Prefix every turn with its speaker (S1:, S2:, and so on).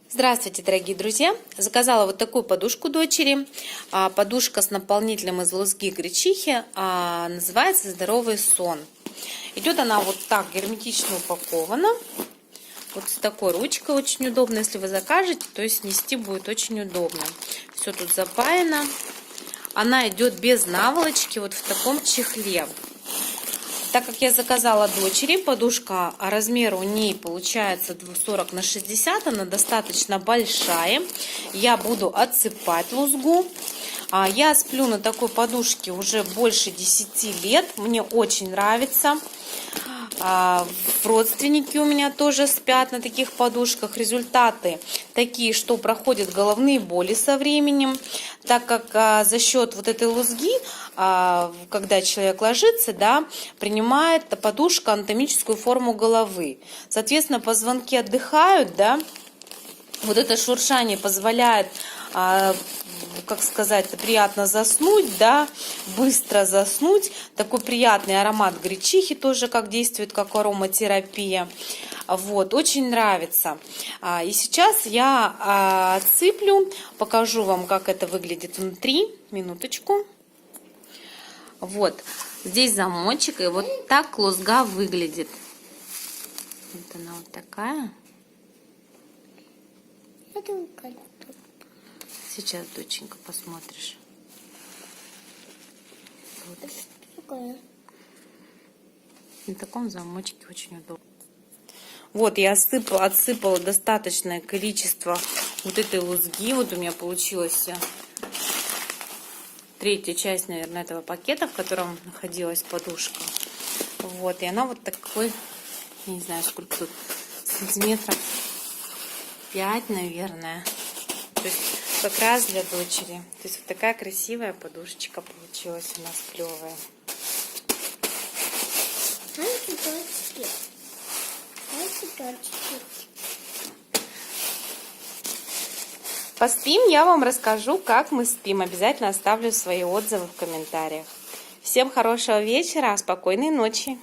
S1: Здравствуйте, дорогие друзья! Заказала вот такую подушку дочери. Подушка с наполнителем из лузги гречихи. Называется «Здоровый сон». Идет она вот так герметично упакована. Вот с такой ручкой очень удобно. Если вы закажете, то есть нести будет очень удобно. Все тут запаяно. Она идет без наволочки, вот в таком чехле. Так как я заказала дочери, подушка, размер у ней получается 40 на 60, она достаточно большая. Я буду отсыпать лузгу. Я сплю на такой подушке уже больше 10 лет, мне очень нравится. Родственники у меня тоже спят на таких подушках. Результаты такие, что проходят головные боли со временем, так как за счет вот этой лузги, когда человек ложится, принимает подушка анатомическую форму головы. Соответственно, позвонки отдыхают, вот это шуршание позволяет, как сказать, приятно заснуть, быстро заснуть. Такой приятный аромат гречихи тоже как действует, как ароматерапия. Вот, очень нравится. И сейчас я отсыплю, покажу вам, как это выглядит внутри. Минуточку. Вот, здесь замочек, и вот так лузга выглядит. Вот она вот такая. Сейчас, доченька, посмотришь. Вот. На таком замочке очень удобно. Вот, я отсыпала достаточное количество вот этой лузги. Вот у меня получилась третья часть, наверное, этого пакета, в котором находилась подушка. Вот, и она вот такой, я не знаю, сколько тут, сантиметров 5, наверное. То есть как раз для дочери. То есть вот такая красивая подушечка получилась у нас, клевая. Поспим, я вам расскажу, как мы спим. Обязательно оставлю свои отзывы в комментариях. Всем хорошего вечера, спокойной ночи.